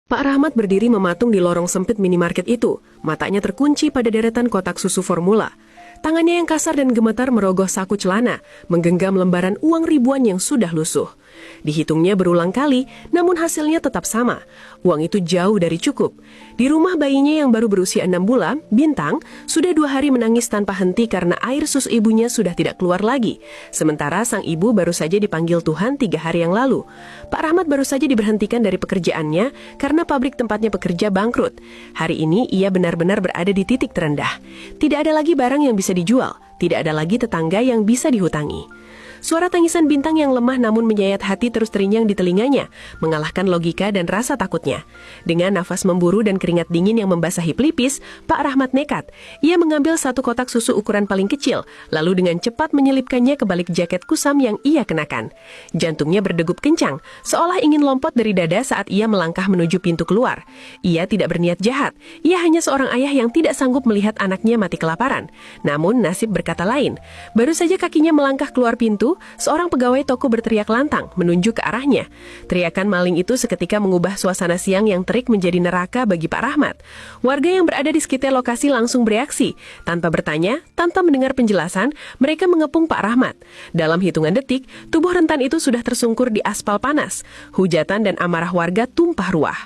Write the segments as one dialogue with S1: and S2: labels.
S1: Pak Rahmat berdiri mematung di lorong sempit minimarket itu. Matanya terkunci pada deretan kotak susu formula. Tangannya yang kasar dan gemetar merogoh saku celana, menggenggam lembaran uang ribuan yang sudah lusuh. Dihitungnya berulang kali, namun hasilnya tetap sama. Uang itu jauh dari cukup. Di rumah bayinya yang baru berusia 6 bulan, Bintang, sudah 2 hari menangis tanpa henti karena air susu ibunya sudah tidak keluar lagi. Sementara sang ibu baru saja dipanggil Tuhan 3 hari yang lalu. Pak Rahmat baru saja diberhentikan dari pekerjaannya karena pabrik tempatnya bekerja bangkrut. Hari ini ia benar-benar berada di titik terendah. Tidak ada lagi barang yang bisa dijual, tidak ada lagi tetangga yang bisa dihutangi. Suara tangisan Bintang yang lemah namun menyayat hati terus terngiang di telinganya, mengalahkan logika dan rasa takutnya. Dengan nafas memburu dan keringat dingin yang membasahi pelipis, Pak Rahmat nekat. Ia mengambil satu kotak susu ukuran paling kecil, lalu dengan cepat menyelipkannya ke balik jaket kusam yang ia kenakan. Jantungnya berdegup kencang, seolah ingin lompot dari dada saat ia melangkah menuju pintu keluar. Ia tidak berniat jahat, ia hanya seorang ayah yang tidak sanggup melihat anaknya mati kelaparan. Namun nasib berkata lain. Baru saja kakinya melangkah keluar pintu, seorang pegawai toko berteriak lantang, menunjuk ke arahnya. Teriakan maling itu seketika mengubah suasana siang yang terik menjadi neraka bagi Pak Rahmat. Warga yang berada di sekitar lokasi langsung bereaksi. Tanpa bertanya, tanpa mendengar penjelasan, mereka mengepung Pak Rahmat. Dalam hitungan detik, tubuh rentan itu sudah tersungkur di aspal panas. Hujatan dan amarah warga tumpah ruah.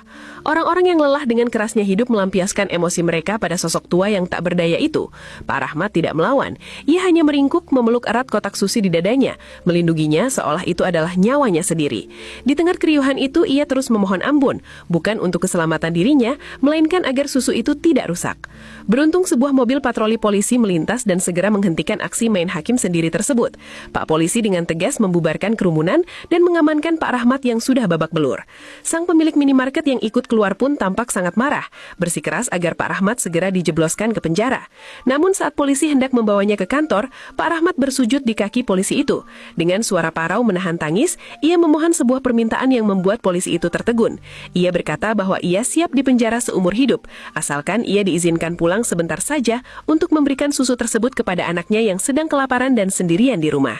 S1: Orang-orang yang lelah dengan kerasnya hidup melampiaskan emosi mereka pada sosok tua yang tak berdaya itu. Pak Rahmat tidak melawan. Ia hanya meringkuk memeluk erat kotak susi di dadanya, melindunginya seolah itu adalah nyawanya sendiri. Di tengah keriuhan itu, ia terus memohon ampun, bukan untuk keselamatan dirinya, melainkan agar susu itu tidak rusak. Beruntung sebuah mobil patroli polisi melintas dan segera menghentikan aksi main hakim sendiri tersebut. Pak Polisi dengan tegas membubarkan kerumunan dan mengamankan Pak Rahmat yang sudah babak belur. Sang pemilik minimarket yang ikut keluar pun tampak sangat marah, bersikeras agar Pak Rahmat segera dijebloskan ke penjara. Namun saat polisi hendak membawanya ke kantor, Pak Rahmat bersujud di kaki polisi itu. Dengan suara parau menahan tangis, ia memohon sebuah permintaan yang membuat polisi itu tertegun. Ia berkata bahwa ia siap dipenjara seumur hidup, asalkan ia diizinkan pulang sebentar saja untuk memberikan susu tersebut kepada anaknya yang sedang kelaparan dan sendirian di rumah.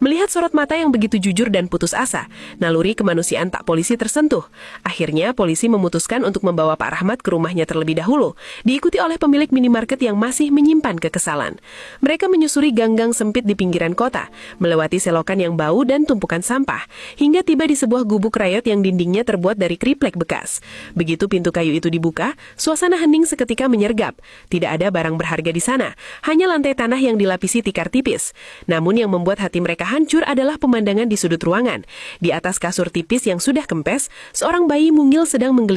S1: Melihat sorot mata yang begitu jujur dan putus asa, naluri kemanusiaan tak polisi tersentuh. Akhirnya polisi memutuskan untuk membawa Pak Rahmat ke rumahnya terlebih dahulu, diikuti oleh pemilik minimarket yang masih menyimpan kekesalan. Mereka menyusuri gang-gang sempit di pinggiran kota, melewati selokan yang bau dan tumpukan sampah, hingga tiba di sebuah gubuk rayot yang dindingnya terbuat dari triplek bekas. Begitu pintu kayu itu dibuka, suasana hening seketika menyergap. Tidak ada barang berharga di sana, hanya lantai tanah yang dilapisi tikar tipis. Namun yang membuat hati mereka hancur adalah pemandangan di sudut ruangan. Di atas kasur tipis yang sudah kempes, seorang bayi mungil sedang menggeliat